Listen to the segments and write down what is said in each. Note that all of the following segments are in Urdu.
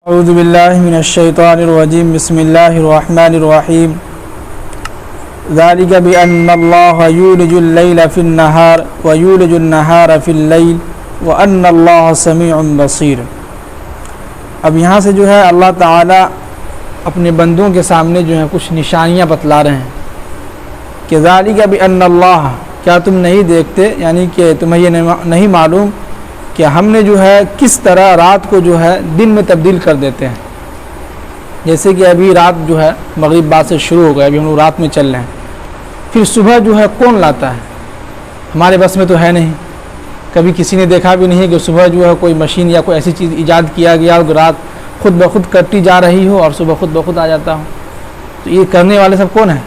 اعوذ باللہ من الشیطان الرجیم بسم اللہ الرحمن الرحیم ذالک بأن اللہ یولج اللیل فی النہار ویولج النہار فی اللیل وأن اللہ سمیع بصیر۔ اب یہاں سے جو ہے اللہ تعالیٰ اپنے بندوں کے سامنے جو ہے کچھ نشانیاں بتلا رہے ہیں کہ ذالک بأن اللہ، کیا تم نہیں دیکھتے، یعنی کہ تمہیں یہ نہیں معلوم کہ ہم نے جو ہے کس طرح رات کو جو ہے دن میں تبدیل کر دیتے ہیں۔ جیسے کہ ابھی رات جو ہے مغرب بعد سے شروع ہو گیا، ابھی ہم لوگ رات میں چل رہے ہیں، پھر صبح جو ہے کون لاتا ہے؟ ہمارے بس میں تو ہے نہیں، کبھی کسی نے دیکھا بھی نہیں کہ صبح جو ہے کوئی مشین یا کوئی ایسی چیز ایجاد کیا گیا اور رات خود بخود کٹتی جا رہی ہو اور صبح خود بخود آ جاتا ہو۔ تو یہ کرنے والے سب کون ہیں؟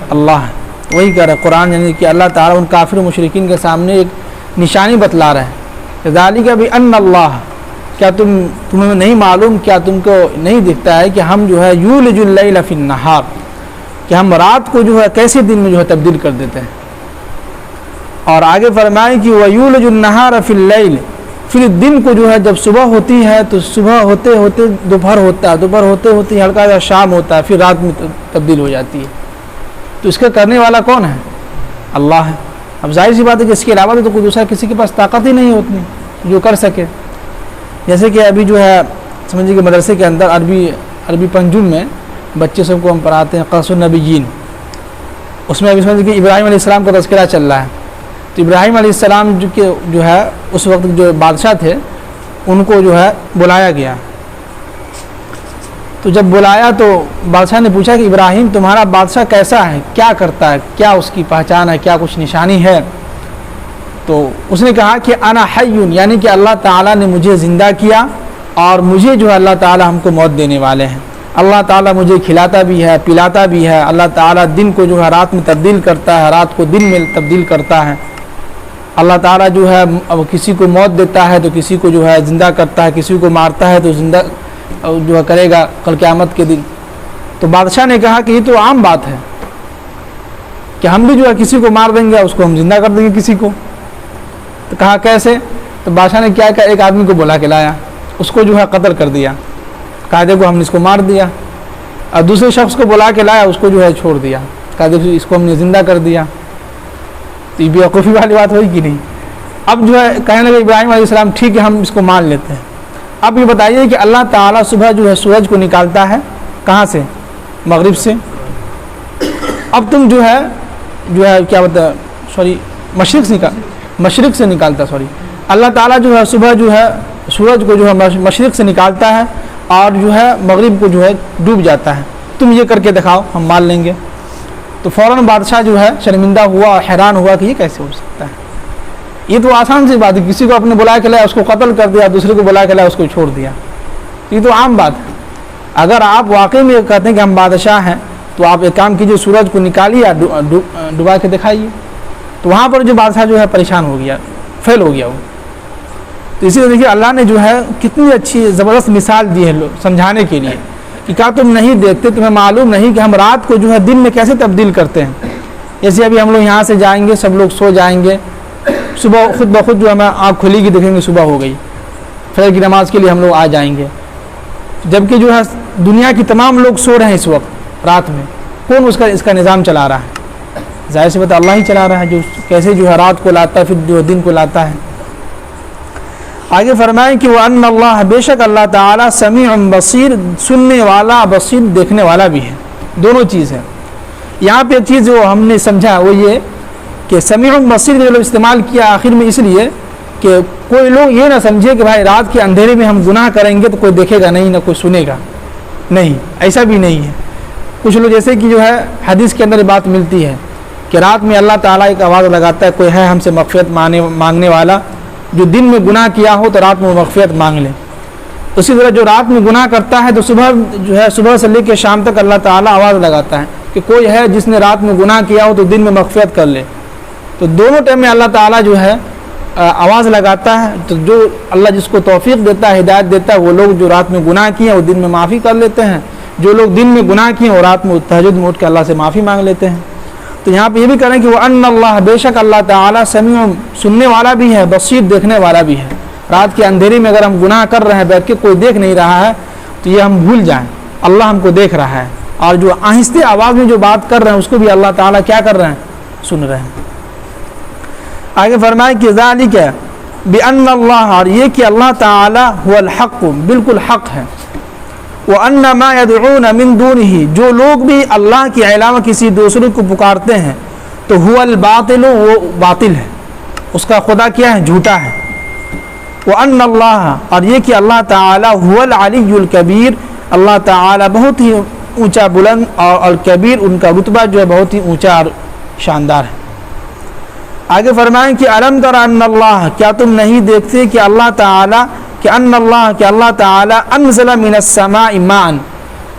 اللہ ہے۔ وہی کہہ رہا ہے قرآن، یعنی کہ اللہ تعالیٰ ان کافر و مشرکین کے سامنے ایک نشانی بتلا رہے ہیں۔ ذالک بأن اللہ، کیا تمہیں نہیں معلوم، کیا تم کو نہیں دکھتا ہے کہ ہم جو ہے یولج اللیل فی النہار، کہ ہم رات کو جو ہے کیسے دن میں جو ہے تبدیل کر دیتے ہیں۔ اور آگے فرمائیں کہ ویولج النہار فی اللیل، پھر دن کو جو ہے جب صبح ہوتی ہے تو صبح ہوتے ہوتے دوپہر ہوتا ہے، دوپہر ہوتے ہوتے ہلکا سا شام ہوتا ہے، پھر رات میں تبدیل ہو جاتی ہے۔ تو اس کا کرنے والا کون ہے؟ اللہ ہے۔ اب ظاہر سی بات ہے کہ اس کے علاوہ تو کوئی دوسرا کسی کے پاس طاقت ہی نہیں ہوتی جو کر سکے۔ جیسے کہ ابھی جو ہے سمجھیے کہ مدرسے کے اندر عربی پنجم میں بچے سب کو ہم پڑھاتے ہیں قصص النبیین، اس میں ابھی سمجھیے کہ ابراہیم علیہ السلام کا تذکرہ چل رہا ہے۔ تو ابراہیم علیہ السلام جو ہے اس وقت جو بادشاہ تھے ان کو جو ہے بلایا گیا۔ تو جب بلایا تو بادشاہ نے پوچھا کہ ابراہیم تمہارا بادشاہ کیسا ہے، کیا کرتا ہے، کیا اس کی پہچان ہے، کیا کچھ نشانی ہے؟ تو اس نے کہا کہ انا حی، یعنی کہ اللہ تعالیٰ نے مجھے زندہ کیا اور مجھے جو ہے اللہ تعالیٰ ہم کو موت دینے والے ہیں۔ اللہ تعالیٰ مجھے کھلاتا بھی ہے، پلاتا بھی ہے۔ اللہ تعالیٰ دن کو جو ہے رات میں تبدیل کرتا ہے، رات کو دن میں تبدیل کرتا ہے۔ اللہ تعالیٰ جو ہے اب کسی کو موت دیتا ہے تو کسی کو جو ہے زندہ کرتا ہے، کسی کو مارتا ہے تو زندہ جو ہے کرے گا کل قیامت کے دن۔ تو بادشاہ نے کہا کہ یہ تو عام بات ہے کہ ہم بھی جو ہے کسی کو مار دیں گے، اس کو ہم زندہ کر دیں گے کسی کو۔ تو کہا کیسے؟ تو بادشاہ نے کیا ایک آدمی کو بلا کے لایا، اس کو جو ہے قتل کر دیا، کہا دیکھو ہم نے اس کو مار دیا۔ اور دوسرے شخص کو بلا کے لایا، اس کو جو ہے چھوڑ دیا، کہا دیکھو اس کو ہم نے زندہ کر دیا۔ تو یہ بیوقوفی والی بات ہوئی کہ نہیں؟ اب جو ہے کہنے لگے ابراہیم علیہ السلام ٹھیک ہے ہم اس کو مان لیتے ہیں۔ اب یہ بتائیے کہ اللہ تعالیٰ صبح جو ہے سورج کو نکالتا ہے کہاں سے؟ مغرب سے۔ اب تم جو ہے کیا بتا مشرق سے نکالتا اللہ تعالیٰ جو ہے صبح جو ہے سورج کو جو ہے مشرق سے نکالتا ہے اور جو ہے مغرب کو جو ہے ڈوب جاتا ہے۔ تم یہ کر کے دکھاؤ ہم مان لیں گے۔ تو فوراً بادشاہ جو ہے شرمندہ ہوا اور حیران ہوا کہ یہ کیسے ہو سکتا ہے؟ یہ تو آسان سی بات ہے، کسی کو اپنے بلا کے لایا اس کو قتل کر دیا، دوسرے کو بلا کے لایا اس کو چھوڑ دیا، یہ تو عام بات ہے۔ اگر آپ واقعی میں کہتے ہیں کہ ہم بادشاہ ہیں تو آپ ایک کام کیجیے، سورج کو نکالیے ڈبا کے دکھائیے۔ تو وہاں پر جو بادشاہ جو ہے پریشان ہو گیا، فیل ہو گیا وہ۔ تو اسی طرح دیکھیے اللہ نے جو ہے کتنی اچھی زبردست مثال دی ہے سمجھانے کے لیے کہ کیا تم نہیں دیکھتے، تمہیں معلوم نہیں کہ ہم رات کو جو ہے دن میں کیسے تبدیل کرتے ہیں؟ جیسے ابھی ہم لوگ یہاں سے جائیں گے، سب لوگ سو جائیں گے، صبح خود بخود جو ہمیں آنکھ کھلی کی دیکھیں گے صبح ہو گئی، فجر کی نماز کے لیے ہم لوگ آ جائیں گے، جبکہ جو ہے دنیا کی تمام لوگ سو رہے ہیں اس وقت رات میں۔ کون اس کا نظام چلا رہا ہے؟ ظاہر سی بات اللہ ہی چلا رہا ہے، جو کیسے جو ہے رات کو لاتا ہے پھر جو دن کو لاتا ہے۔ آگے فرمائیں کہ وَأَنَّ اللَّهَ، بے شک اللہ تعالیٰ سمیع بصیر، سننے والا، بصیر دیکھنے والا بھی ہے، دونوں چیز ہے۔ یہاں پہ ایک چیز جو ہم نے سمجھا وہ یہ کہ سمیع بصیر کا استعمال کیا آخر میں اس لیے کہ کوئی لوگ یہ نہ سمجھے کہ بھائی رات کے اندھیرے میں ہم گناہ کریں گے تو کوئی دیکھے گا نہیں، نہ کوئی سنے گا، نہیں، ایسا بھی نہیں ہے۔ کچھ لوگ جیسے کہ جو ہے حدیث کے اندر یہ بات ملتی ہے کہ رات میں اللہ تعالیٰ ایک آواز لگاتا ہے کوئی ہے ہم سے مغفرت مانگنے والا، جو دن میں گناہ کیا ہو تو رات میں مغفرت مانگ لے۔ اسی طرح جو رات میں گناہ کرتا ہے تو صبح جو ہے صبح سے لے کے شام تک اللہ تعالیٰ آواز لگاتا ہے کہ کوئی ہے جس نے رات میں گناہ کیا ہو تو دن میں مغفرت کر لے۔ تو دونوں ٹائم میں اللہ تعالیٰ جو ہے آواز لگاتا ہے۔ تو جو اللہ جس کو توفیق دیتا ہے، ہدایت دیتا ہے، وہ لوگ جو رات میں گناہ کیے ہیں وہ دن میں معافی کر لیتے ہیں، جو لوگ دن میں گناہ کیے ہیں وہ رات میں تہجد میں اٹھ کے اللہ سے معافی مانگ لیتے ہیں۔ تو یہاں پہ یہ بھی کریں کہ وَأَنَّ اللَّهَ، بے شک اللہ تعالیٰ سمیع، سننے والا بھی ہے، بصیر دیکھنے والا بھی ہے۔ رات کے اندھیرے میں اگر ہم گناہ کر رہے ہیں بیٹھ کے کوئی دیکھ نہیں رہا ہے تو یہ ہم بھول جائیں اللہ ہم کو دیکھ رہا ہے، اور جو آہستہ آواز میں جو بات کر رہے ہیں اس کو بھی اللہ تعالیٰ کیا کر رہے ہیں، سن رہے ہیں۔ آگے فرمائے کہ ذالک بأن اللہ، اور یہ کہ اللہ تعالیٰ هو الحق، بالکل حق ہے، وأن ما يدعون من دونه، جو لوگ بھی اللہ کے علاوہ کسی دوسرے کو پکارتے ہیں تو هو الباطل، وہ باطل ہے، اس کا خدا کیا ہے، جھوٹا ہے۔ وأن اللہ، اور یہ کہ اللہ تعالیٰ هو العلی الکبیر، اللہ تعالیٰ بہت ہی اونچا بلند، اور الکبیر ان کا رتبہ جو ہے بہت ہی اونچا اور شاندار ہے۔ آگے فرمائیں کہ الم تر ان اللہ، کیا تم نہیں دیکھتے کہ اللہ تعالیٰ، کہ ان اللہ، کہ اللہ تعالیٰ انزل من السماء ماء،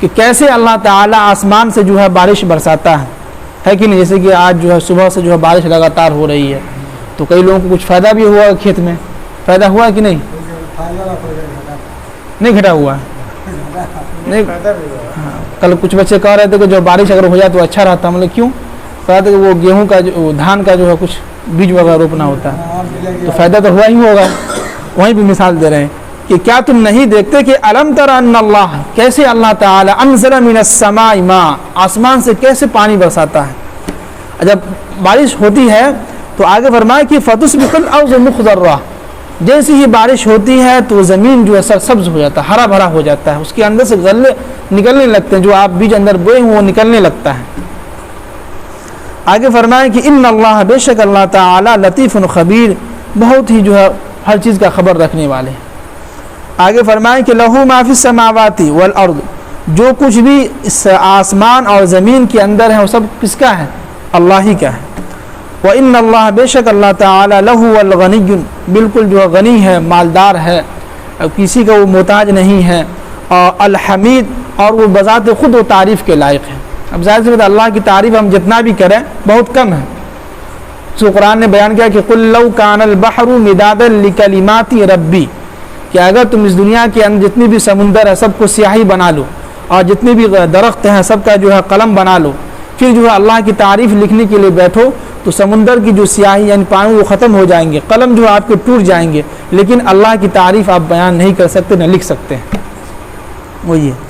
کہ کیسے اللہ تعالیٰ آسمان سے جو ہے بارش برساتا ہے کہ نہیں؟ جیسے کہ آج جو ہے صبح سے جو ہے بارش لگاتار ہو رہی ہے، تو کئی لوگوں کو کچھ فائدہ بھی ہوا کھیت میں، فائدہ ہوا کہ نہیں؟ نہیں گھٹا ہوا نہیں، ہاں، کل کچھ بچے کہہ رہے تھے کہ جو بارش اگر ہو جائے تو اچھا رہتا، مطلب کیوں؟ کہ وہ گیہوں کا جو دھان کا جو ہے کچھ بیج وغیرہ روپنا ہوتا ہے، تو فائدہ تو ہوا ہی ہوگا۔ وہیں بھی مثال دے رہے ہیں کہ کیا تم نہیں دیکھتے کہ الم تر ان اللہ، کیسے اللہ تعالیٰ انزل من السماء ماء، آسمان سے کیسے پانی برساتا ہے۔ جب بارش ہوتی ہے تو آگے فرمایا کہ فتصبح الارض مخضرہ، جیسے ہی بارش ہوتی ہے تو زمین جو ہے سبز ہو جاتا ہے، ہرا بھرا ہو جاتا ہے، اس کے اندر سے غلے نکلنے لگتے ہیں، جو آپ بیج اندر بوئے ہیں وہ نکلنے لگتا ہے۔ آگے فرمائیں کہ ان اللہ، بے شک اللہ تعالیٰ لطیف خبیر، بہت ہی جو ہے ہر چیز کا خبر رکھنے والے ہیں۔ آگے فرمائیں کہ لہو ما فی السماوات والارض، جو کچھ بھی اس آسمان اور زمین کے اندر ہے وہ سب کس کا ہے، اللہ ہی کا ہے۔ وَإِنَّ اللَّهَ، بے شک اللہ تعالیٰ لَهُوَ الْغَنِيُّ، بالکل جو غنی ہے، مالدار ہے، کسی کا وہ محتاج نہیں ہے، اور الحمید، اور وہ بذات خود و تعریف کے لائق ہے۔ اب ظاہر سی بات ہے اللہ کی تعریف ہم جتنا بھی کریں بہت کم ہے۔ تو قرآن نے بیان کیا کہ قُلْ لَوْ كَانَ الْبَحْرُ مِدَادًا لِكَلِمَاتِ رَبِّي، کہ اگر تم اس دنیا کے اندر جتنی بھی سمندر ہے سب کو سیاہی بنا لو، اور جتنے بھی درخت ہیں سب کا جو ہے قلم بنا لو، پھر جو ہے اللہ کی تعریف لکھنے کے لیے بیٹھو تو سمندر کی جو سیاہی یعنی پانی وہ ختم ہو جائیں گے، قلم جو ہے آپ کے ٹوٹ جائیں گے، لیکن اللہ کی تعریف آپ بیان نہیں کر سکتے، نہ لکھ سکتے ہیں۔ وہی ہے۔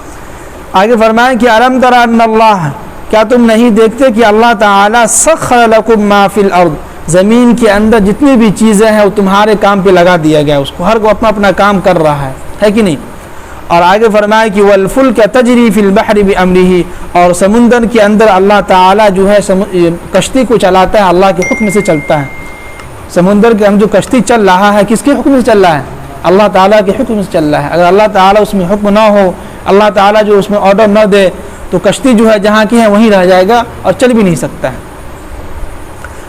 آگے فرمائیں کہ الم تر ان اللہ، کیا تم نہیں دیکھتے کہ اللہ تعالیٰ سخر لکم ما فی الارض، زمین کے اندر جتنی بھی چیزیں ہیں وہ تمہارے کام پہ لگا دیا گیا، اس کو ہر کو اپنا اپنا کام کر رہا ہے کہ نہیں؟ اور آگے فرمائے کہ والفلک تجری فی البحر بامرہ، اور سمندر کے اندر اللہ تعالیٰ جو ہے کشتی کو چلاتا ہے، اللہ کے حکم سے چلتا ہے۔ سمندر کے اندر جو کشتی چل رہا ہے کس کے حکم سے چل رہا ہے؟ اللہ تعالیٰ کے حکم سے چل رہا ہے۔ اگر اللہ تعالیٰ اس میں حکم نہ ہو، اللہ تعالیٰ جو اس میں آرڈر نہ دے تو کشتی جو ہے جہاں کی ہے وہیں رہ جائے گا اور چل بھی نہیں سکتا ہے۔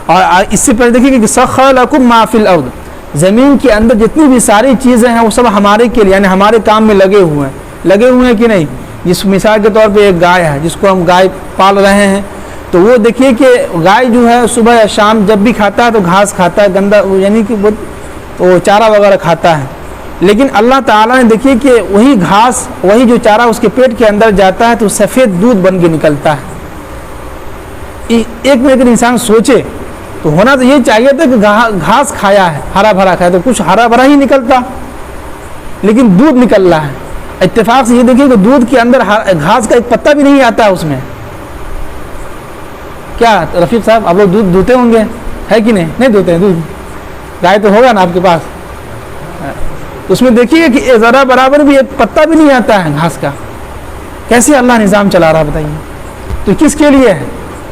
اور اس سے پہلے دیکھیے کہ سخر لکم ما فی الارض، زمین کے اندر جتنی بھی ساری چیزیں ہیں وہ سب ہمارے کے لیے یعنی ہمارے کام میں لگے ہوئے ہیں کہ نہیں؟ جس مثال کے طور پہ ایک گائے ہے جس کو ہم گائے پال رہے ہیں، تو وہ دیکھیے کہ گائے جو ہے صبح یا شام جب بھی کھاتا ہے تو گھاس کھاتا ہے، گندا یعنی کہ وہ چارہ وغیرہ کھاتا ہے، لیکن اللہ تعالیٰ نے دیکھیے کہ وہی گھاس وہی جو چارہ اس کے پیٹ کے اندر جاتا ہے تو سفید دودھ بن کے نکلتا ہے۔ ایک میں اگر انسان سوچے تو ہونا تو یہ چاہیے تھا کہ گھاس کھایا ہے، ہرا بھرا کھایا تو کچھ ہرا بھرا ہی نکلتا، لیکن دودھ نکل رہا ہے۔ اتفاق سے یہ دیکھیے کہ دودھ کے اندر گھاس کا ایک پتا بھی نہیں آتا ہے اس میں۔ کیا رفیق صاحب آپ لوگ دودھ دھوتے ہوں گے، ہے کہ نہیں دھوتے ہیں دودھ؟ گائے تو ہوگا نا آپ کے پاس، اس میں دیکھیے کہ ذرا برابر بھی ایک پتا بھی نہیں آتا ہے گھاس کا۔ کیسے اللہ نظام چلا رہا بتائیے؟ تو کس کے لیے ہے؟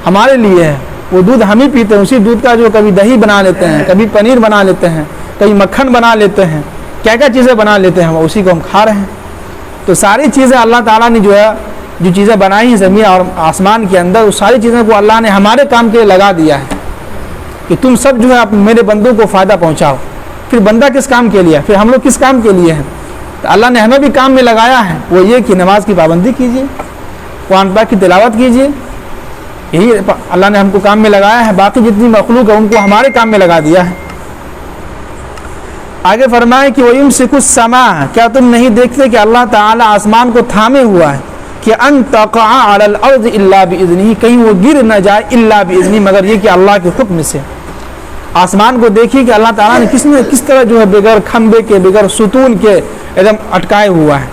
ہمارے لیے ہے۔ وہ دودھ ہم ہی پیتے ہیں، اسی دودھ کا جو کبھی دہی بنا لیتے ہیں، کبھی پنیر بنا لیتے ہیں، کبھی مکھن بنا لیتے ہیں، کیا کیا چیزیں بنا لیتے ہیں، اسی کو ہم کھا رہے ہیں۔ تو ساری چیزیں اللہ تعالیٰ نے جو چیزیں بنائی ہیں زمین اور آسمان کے اندر، اس ساری چیزوں کو اللہ نے ہمارے کام کے لیے لگا دیا ہے کہ تم سب جو ہے میرے بندوں کو فائدہ پہنچاؤ۔ پھر بندہ کس کام کے لیے؟ پھر ہم لوگ کس کام کے لیے ہیں؟ تو اللہ نے ہمیں بھی کام میں لگایا ہے، وہ یہ کہ نماز کی پابندی کیجیے، قرآن پاک کی تلاوت کیجیے، یہی اللہ نے ہم کو کام میں لگایا ہے۔ باقی جتنی مخلوق ہے ان کو ہمارے کام میں لگا دیا ہے۔ آگے فرمائے کہ وَيُمْسِكُ السَّمَاءَ، کیا تم نہیں دیکھتے کہ اللہ تعالیٰ آسمان کو تھامے ہوا ہے کہ أَن تَقَعَ عَلَى الْأَرْضِ إِلَّا بِإِذْنِهِ، کہیں وہ گر نہ جائے إِلَّا بِإِذْنِهِ، مگر یہ کہ اللہ کے حکم سے۔ آسمان کو دیکھیے کہ اللہ تعالیٰ نے کس طرح جو ہے بغیر کھمبے کے بغیر ستون کے ایک دم اٹکائے ہوا ہے،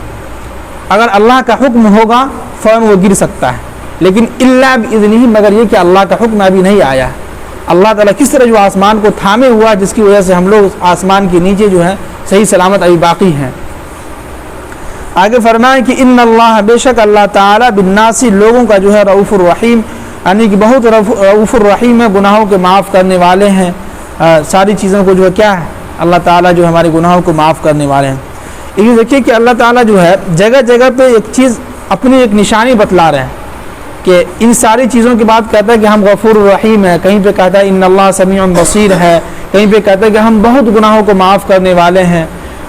اگر اللہ کا حکم ہوگا فوراً وہ گر سکتا ہے، لیکن الا باذنہ، مگر یہ کہ اللہ کا حکم ابھی نہیں آیا ہے۔ اللہ تعالیٰ کس طرح جو آسمان کو تھامے ہوا، جس کی وجہ سے ہم لوگ آسمان کے نیچے جو ہے صحیح سلامت ابھی باقی ہیں۔ آگے فرمائیں کہ ان اللہ، بے شک اللہ تعالیٰ بالناس، لوگوں کا جو ہے رؤوف الرحیم، یعنی کہ بہت رؤوف الرحیم ہے، گناہوں کے معاف کرنے والے ہیں۔ ساری چیزوں کو جو ہے کیا ہے، اللہ تعالیٰ جو ہمارے گناہوں کو معاف کرنے والے ہیں۔ یہ دیکھیے کہ اللہ تعالیٰ جو ہے جگہ جگہ پہ ایک چیز اپنی ایک نشانی بتلا رہے ہیں کہ ان ساری چیزوں کی بات کہتا ہے کہ ہم غفور الرحیم ہے، کہیں پہ کہتا ہے ان اللہ سمیع بصیر ہے، کہیں پہ کہتا ہے کہ ہم بہت گناہوں کو معاف کرنے والے ہیں۔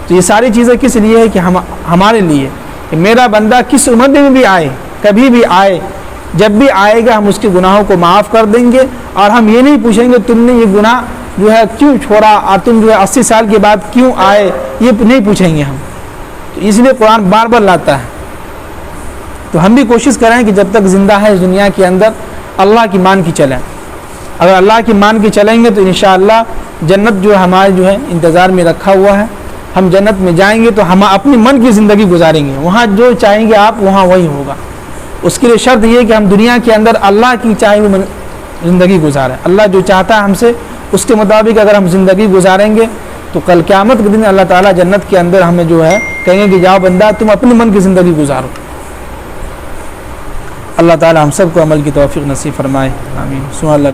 تو یہ ساری چیزیں کس لیے ہے کہ ہمارے لیے کہ میرا بندہ کس عمر میں بھی آئے، کبھی بھی آئے، جب بھی آئے گا ہم اس کے گناہوں کو معاف کر دیں گے، اور ہم یہ نہیں پوچھیں گے تم نے یہ گناہ جو ہے کیوں چھوڑا اور تم جو ہے 80 سال کے بعد کیوں آئے، یہ نہیں پوچھیں گے ہم۔ تو اس لیے قرآن بار بار لاتا ہے۔ تو ہم بھی کوشش کریں کہ جب تک زندہ ہے اس دنیا کے اندر اللہ کی مان کی چلیں۔ اگر اللہ کی مان کی چلیں گے تو انشاءاللہ جنت جو ہمارے جو ہے انتظار میں رکھا ہوا ہے۔ ہم جنت میں جائیں گے تو ہم اپنی من کی زندگی گزاریں گے، وہاں جو چاہیں گے آپ وہاں وہی ہوگا۔ اس کے لیے شرط یہ ہے کہ ہم دنیا کے اندر اللہ کی چاہی ہوئی زندگی گزاریں۔ اللہ جو چاہتا ہے ہم سے اس کے مطابق اگر ہم زندگی گزاریں گے تو کل قیامت کے دن اللہ تعالیٰ جنت کے اندر ہمیں جو ہے کہیں گے کہ جاؤ بندہ تم اپنی من کی زندگی گزارو۔ اللہ تعالیٰ ہم سب کو عمل کی توفیق نصیب فرمائے، آمین۔ سبحان اللہ۔